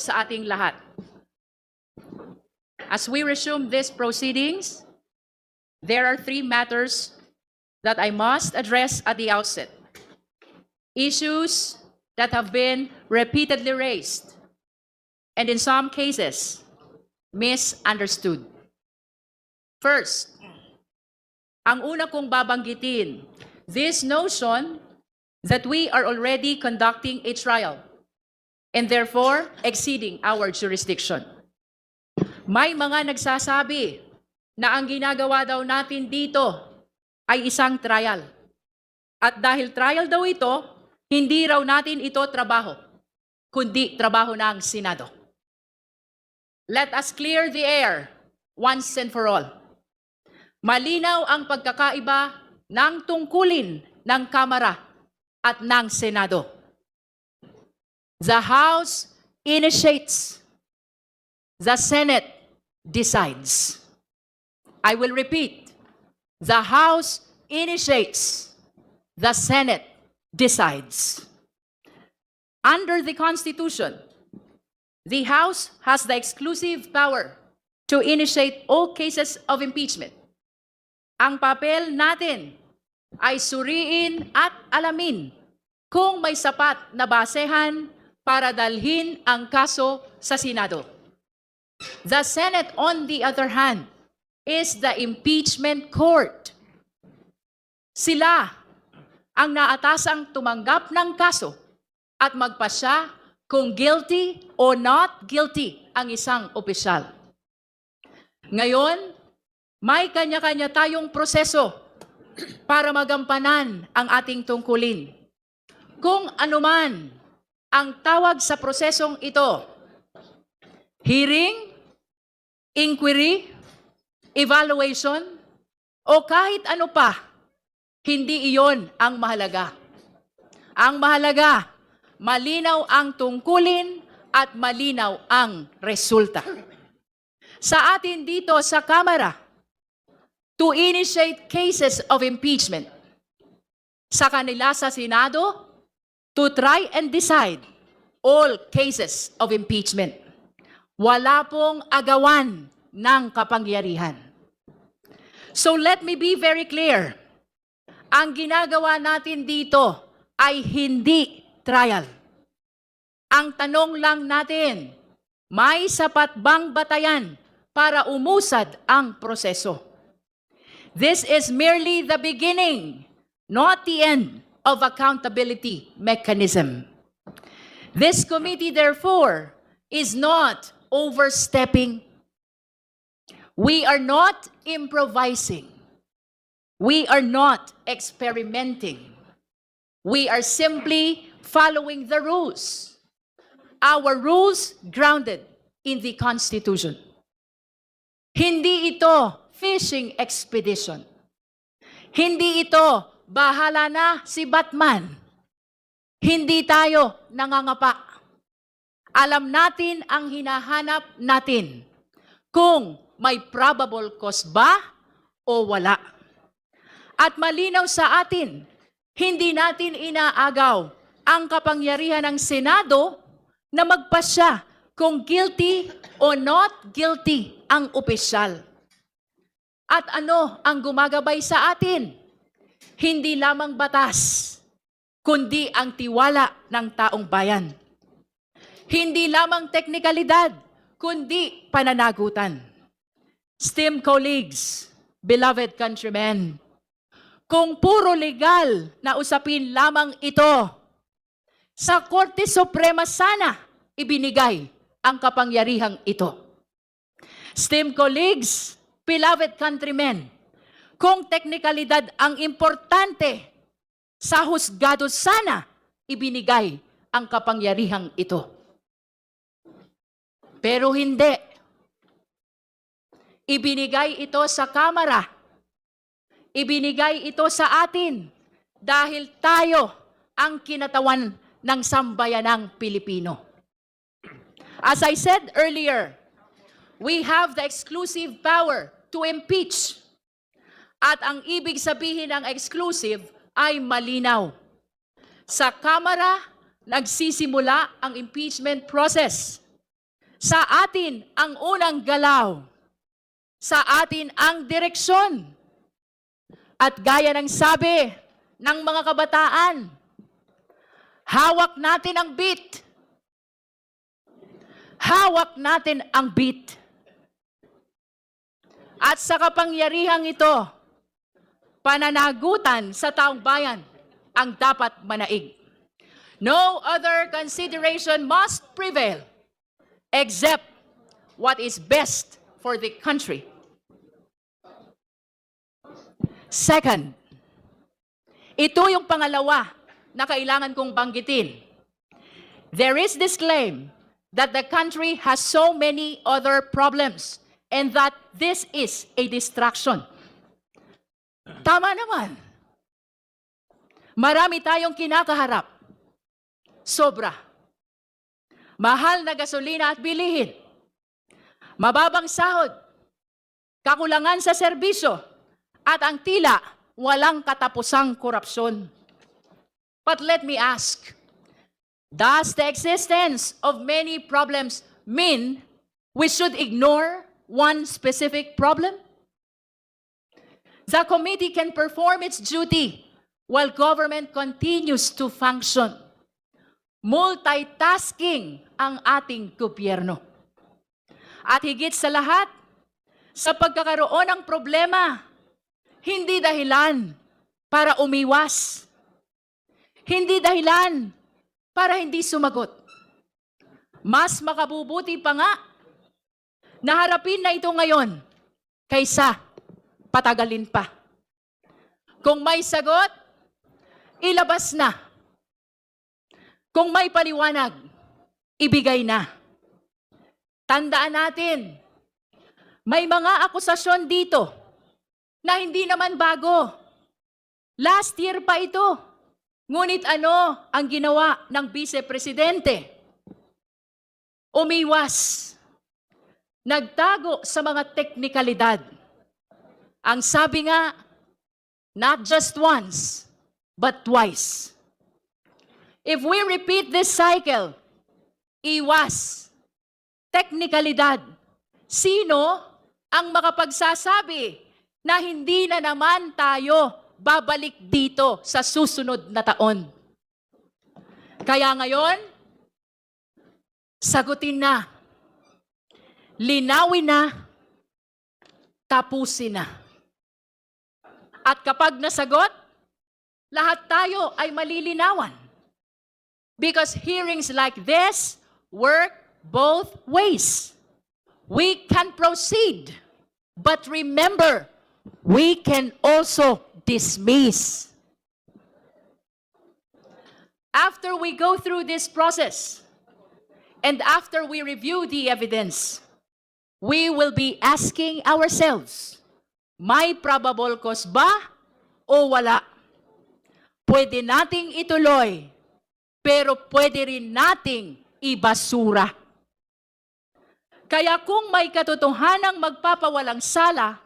sa ating lahat. As we resume these proceedings, there are three matters that I must address at the outset. Issues that have been repeatedly raised and in some cases misunderstood. First, ang una kong babanggitin, this notion that we are already conducting a trial and therefore exceeding our jurisdiction. May mga nagsasabi na ang ginagawa daw natin dito ay isang trial. At dahil trial daw ito, hindi raw natin ito trabaho, kundi trabaho ng Senado. Let us clear the air once and for all. Malinaw ang pagkakaiba ng tungkulin ng Kamara at ng Senado. The House initiates, the Senate decides. I will repeat, the House initiates, the Senate decides. Under the Constitution, the House has the exclusive power to initiate all cases of impeachment. Ang papel natin ay suriin at alamin kung may sapat na basehan para dalhin ang kaso sa Senado. The Senate, on the other hand, is the impeachment court. Sila ang naatasang tumanggap ng kaso at magpasya kung guilty o not guilty ang isang opisyal. Ngayon, may kanya-kanya tayong proseso para magampanan ang ating tungkulin. Kung anuman ang tawag sa prosesong ito, hearing, inquiry, evaluation, o kahit ano pa, hindi iyon ang mahalaga. Ang mahalaga, malinaw ang tungkulin at malinaw ang resulta. Sa atin dito sa Kamara, to initiate cases of impeachment. Sa kanila sa Senado, to try and decide all cases of impeachment. Wala pong agawan ng kapangyarihan. So let me be very clear. Ang ginagawa natin dito ay hindi trial. Ang tanong lang natin, may sapat bang batayan para umusad ang proseso? This is merely the beginning, not the end of accountability mechanism. This committee, therefore, is not overstepping. We are not improvising. We are not experimenting. We are simply following the rules. Our rules grounded in the Constitution. Hindi ito fishing expedition. Hindi ito bahala na si Batman. Hindi tayo nangangapa. Alam natin ang hinahanap natin. Kung may probable cause ba o wala. At malinaw sa atin, hindi natin inaagaw ang kapangyarihan ng Senado na magpasya kung guilty o not guilty ang opisyal. At ano ang gumagabay sa atin? Hindi lamang batas, kundi ang tiwala ng taong bayan. Hindi lamang teknikalidad, kundi pananagutan. Esteemed colleagues, beloved countrymen, kung puro legal na usapin lamang ito, sa Korte Suprema sana ibinigay ang kapangyarihang ito. Esteemed colleagues, beloved countrymen, kung teknikalidad ang importante, sa husgado sana ibinigay ang kapangyarihang ito. Pero hindi. Ibinigay ito sa Kamara. Ibinigay ito sa atin dahil tayo ang kinatawan ng sambayanang Pilipino. As I said earlier, we have the exclusive power to impeach. At ang ibig sabihin ng exclusive ay malinaw. Sa Kamara, nagsisimula ang impeachment process. Sa atin ang unang galaw. Sa atin ang direksyon. At gaya ng sabi ng mga kabataan, hawak natin ang beat. Hawak natin ang beat. At sa kapangyarihang ito, pananagutan sa taong bayan ang dapat manaig. No other consideration must prevail except what is best for the country. Second, ito yung pangalawa na kailangan kong banggitin. There is this claim that the country has so many other problems and that this is a distraction. Tama naman. Marami tayong kinakaharap. Sobra. Mahal na gasolina at bilihin. Mababang sahod. Kakulangan sa serbisyo. At ang tila walang katapusang korupsyon. But let me ask, does the existence of many problems mean we should ignore one specific problem? The committee can perform its duty while government continues to function. Multitasking ang ating gobyerno. At higit sa lahat, sa pagkakaroon ng problema, hindi dahilan para umiwas. Hindi dahilan para hindi sumagot. Mas makabubuti pa nga na harapin na ito ngayon kaysa patagalin pa. Kung may sagot, ilabas na. Kung may paliwanag, ibigay na. Tandaan natin, may mga akusasyon dito na hindi naman bago. Last year pa ito. Ngunit ano ang ginawa ng Vice-Presidente? Umiwas. Nagtago sa mga teknikalidad. Ang sabi nga, not just once, but twice. If we repeat this cycle, iwas, teknikalidad, sino ang makapagsasabi na hindi na naman tayo babalik dito sa susunod na taon? Kaya ngayon, sagutin na, linawin na, tapusin na. At kapag nasagot, lahat tayo ay malilinawan. Because hearings like this work both ways. We can proceed, but remember, we can also dismiss. After we go through this process, and after we review the evidence, we will be asking ourselves, may probable cause ba o wala? Pwede nating ituloy, pero pwede rin nating ibasura. Kaya kung may katotohanang magpapawalang sala,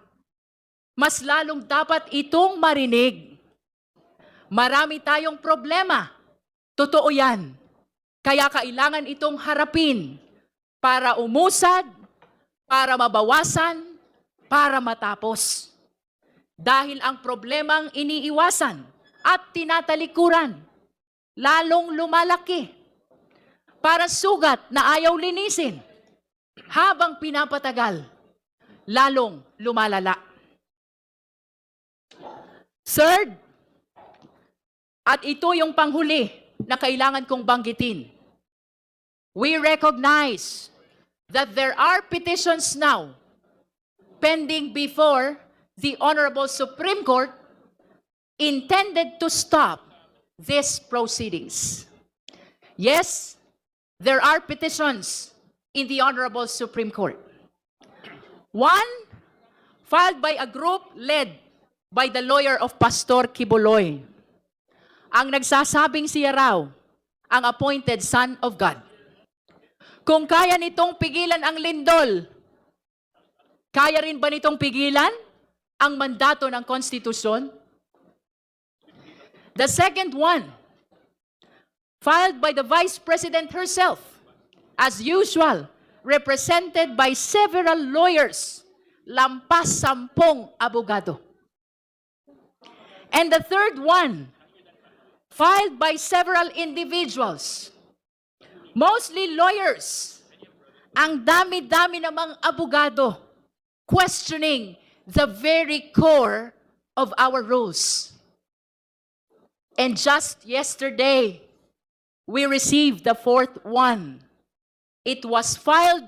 mas lalong dapat itong marinig. Marami tayong problema. Totoo yan. Kaya kailangan itong harapin para umusad, para mabawasan, para matapos. Dahil ang problemang iniiwasan at tinatalikuran, lalong lumalaki. Para sugat na ayaw linisin, habang pinapatagal, lalong lumalala. Third, at ito yung panghuli na kailangan kong banggitin. We recognize that there are petitions now pending before the Honorable Supreme Court intended to stop these proceedings. Yes, there are petitions in the Honorable Supreme Court. One, filed by a group led by the lawyer of Pastor Kibuloy. Ang nagsasabing siya raw ang appointed son of God. Kung kaya nitong pigilan ang lindol, kaya rin ba nitong pigilan ang mandato ng konstitusyon? The second one, filed by the Vice President herself, as usual, represented by several lawyers, lampas 10 abogado. And the third one, filed by several individuals, mostly lawyers. Ang dami-dami namang abogado questioning the very core of our rules. And just yesterday, we received the fourth one. It was filed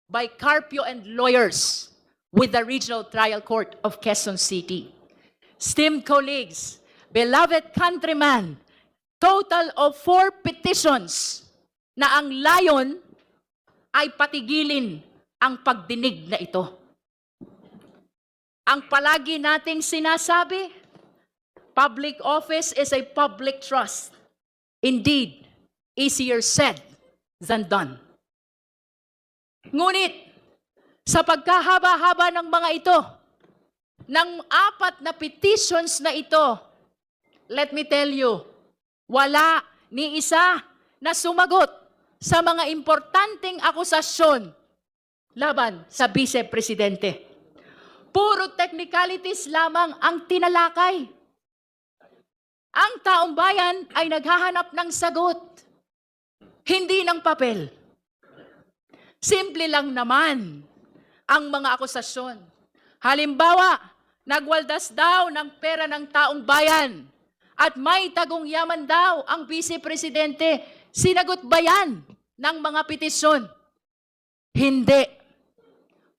by Carpio and lawyers with the Regional Trial Court of Quezon City. Esteemed colleagues, beloved countrymen, total of 4 petitions na ang layon ay patigilin ang pagdinig na ito. Ang palagi nating sinasabi, public office is a public trust. Indeed, easier said than done. Ngunit, sa pagkahaba-haba ng mga ito, ng 4 na petitions na ito, let me tell you, wala ni isa na sumagot sa mga importanteng akusasyon laban sa Vice Presidente. Puro technicalities lamang ang tinalakay. Ang taong bayan ay naghahanap ng sagot, hindi ng papel. Simple lang naman ang mga akusasyon. Halimbawa, nagwaldas daw ng pera ng taong bayan at may tagong yaman daw ang Vice Presidente. Sinagot ba yan ng mga petisyon? Hindi.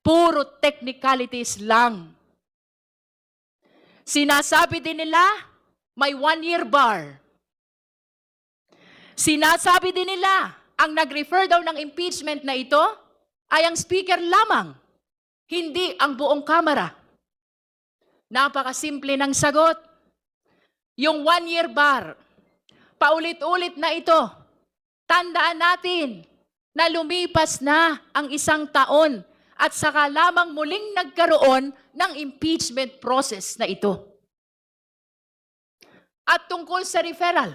Puro technicalities lang. Sinasabi din nila, may 1-year bar. Sinasabi din nila, ang nag-refer daw ng impeachment na ito ay ang speaker lamang, hindi ang buong kamara. Napakasimple ng sagot. Yung 1-year bar, paulit-ulit na ito. Tandaan natin na lumipas na ang 1 taon at saka lamang muling nagkaroon ng impeachment process na ito. At tungkol sa referral,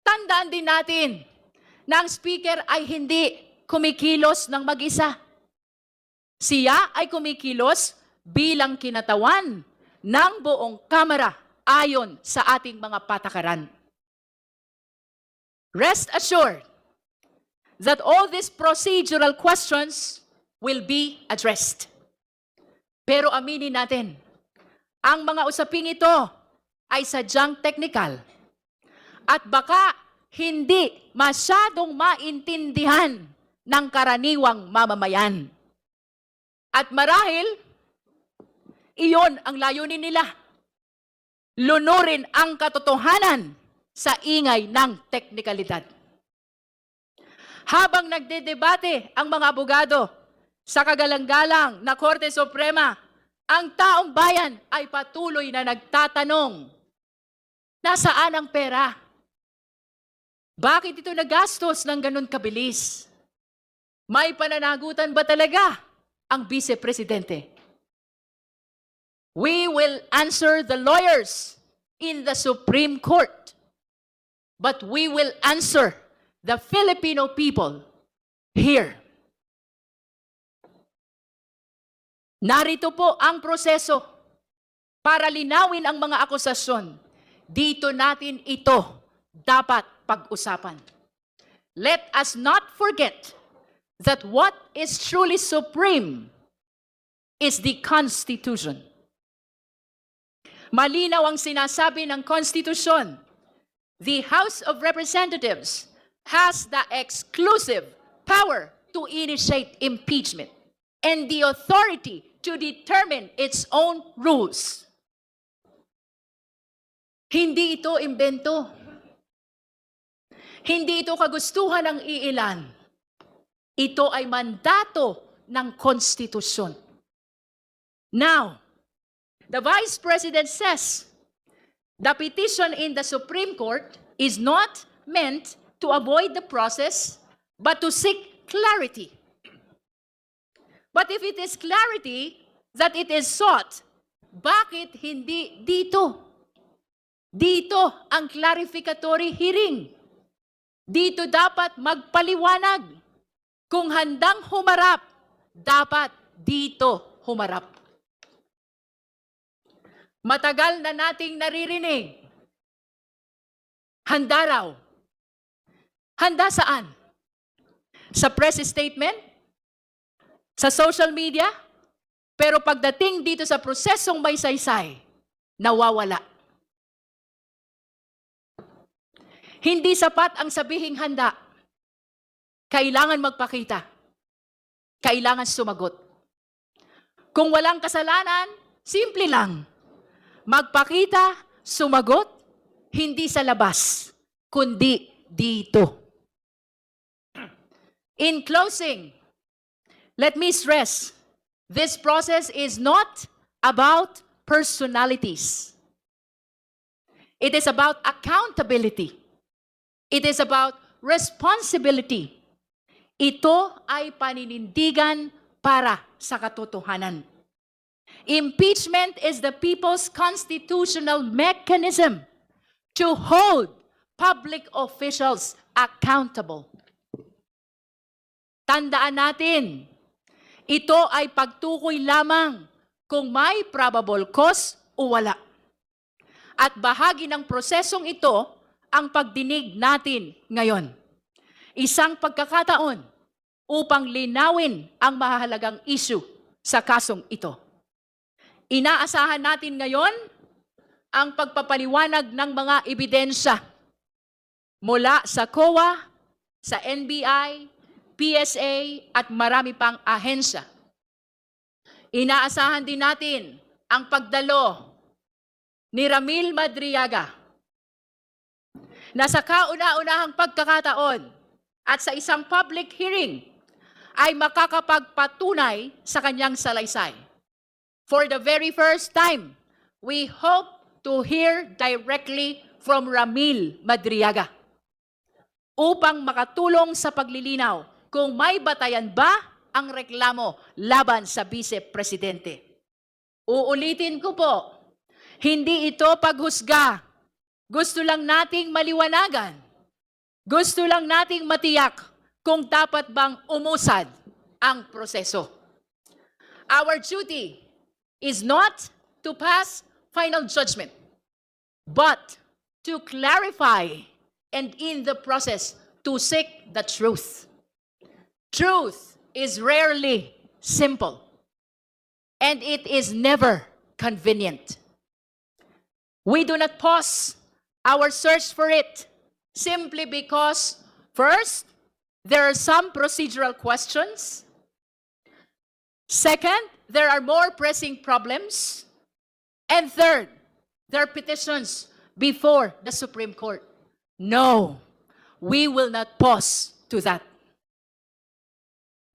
tandaan din natin na ang speaker ay hindi kumikilos ng mag-isa. Siya ay kumikilos bilang kinatawan ng buong kamara ayon sa ating mga patakaran. Rest assured that all these procedural questions will be addressed. Pero aminin natin, ang mga usaping ito ay sadyang technical at baka hindi masyadong maintindihan ng karaniwang mamamayan. At marahil, iyon ang layunin nila. Lunurin ang katotohanan sa ingay ng teknikalidad. Habang nagdedebate ang mga abogado sa kagalang-galang na Korte Suprema, ang taong bayan ay patuloy na nagtatanong, nasaan ang pera? Bakit ito nagastos ng ganun kabilis? May pananagutan ba talaga ang Vice Presidente? We will answer the lawyers in the Supreme Court, but we will answer the Filipino people here. Narito po ang proseso para linawin ang mga akusasyon. Dito natin ito dapat pag-usapan. Let us not forget that what is truly supreme is the Constitution. Malinaw ang sinasabi ng Konstitusyon. The House of Representatives has the exclusive power to initiate impeachment and the authority to determine its own rules. Hindi ito imbento. Hindi ito kagustuhan ng iilan. Ito ay mandato ng Konstitusyon. Now, the Vice President says, the petition in the Supreme Court is not meant to avoid the process, but to seek clarity. But if it is clarity that it is sought, bakit hindi dito? Dito ang clarificatory hearing. Dito dapat magpaliwanag Kung handang humarap, dapat dito humarap. Matagal na nating naririnig. Handa raw. Handa saan? Sa press statement? Sa social media? Pero pagdating dito sa prosesong may saysay, nawawala. Hindi sapat ang sabihing handa. Kailangan magpakita. Kailangan sumagot. Kung walang kasalanan, simple lang. Magpakita, sumagot, hindi sa labas, kundi dito. In closing, let me stress, this process is not about personalities. It is about accountability. It is about responsibility. Ito ay paninindigan para sa katotohanan. Impeachment is the people's constitutional mechanism to hold public officials accountable. Tandaan natin, ito ay pagtukoy lamang kung may probable cause o wala. At bahagi ng prosesong ito ang pagdinig natin ngayon. Isang pagkakataon upang linawin ang mahalagang issue sa kasong ito. Inaasahan natin ngayon ang pagpapaliwanag ng mga ebidensya mula sa COA, sa NBI, PSA at marami pang ahensya. Inaasahan din natin ang pagdalo ni Ramil Madriaga na sa kauna-unahang pagkakataon at sa isang public hearing ay makakapagpatunay sa kanyang salaysay. For the very first time, we hope to hear directly from Ramil Madriaga upang makatulong sa paglilinaw kung may batayan ba ang reklamo laban sa Vice Presidente. Uulitin ko po, hindi ito paghusga. Gusto lang nating maliwanagan. Gusto lang nating matiyak kung dapat bang umusad ang proseso. Our duty is not to pass final judgment, but to clarify and in the process to seek the truth. Truth is rarely simple, and it is never convenient. We do not pause our search for it simply because, first, there are some procedural questions. Second, there are more pressing problems. And third, there are petitions before the Supreme Court. No, we will not pause to that.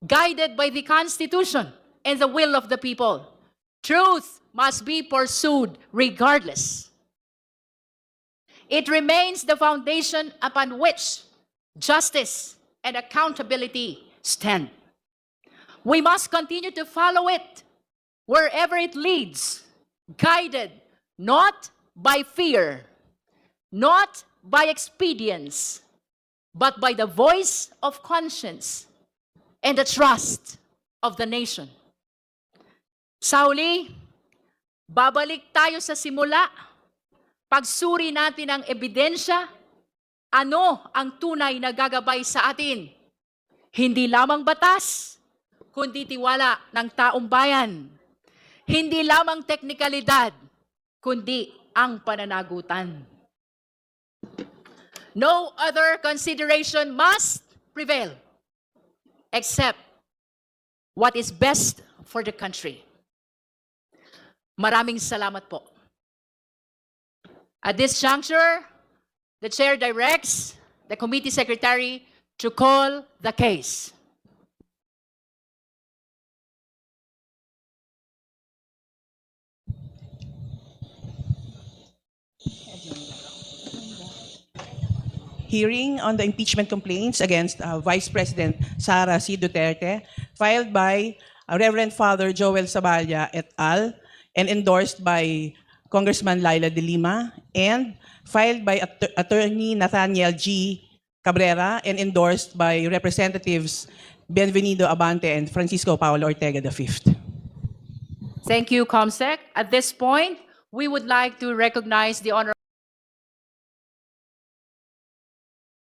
Guided by the Constitution and the will of the people, truth must be pursued regardless. It remains the foundation upon which justice and accountability stand. We must continue to follow it wherever it leads, guided not by fear, not by expedience, but by the voice of conscience and the trust of the nation. Sa huli, babalik tayo sa simula. Pagsuri natin ang ebidensya, ano ang tunay na gagabay sa atin? Hindi lamang batas, kundi tiwala ng taong bayan. Hindi lamang teknikalidad, kundi ang pananagutan. No other consideration must prevail except what is best for the country. Maraming salamat po. At this juncture, the Chair directs the Committee Secretary to call the case. Hearing on the impeachment complaints against Vice President Sara C. Duterte, filed by Reverend Father Joel Saballa et al. And endorsed by Congressman Laila de Lima, and filed by Attorney Nathaniel G. Cabrera and endorsed by Representatives Bienvenido Abante and Francisco Paulo Ortega V. Thank you, COMSEC. At this point, we would like to recognize the Honorable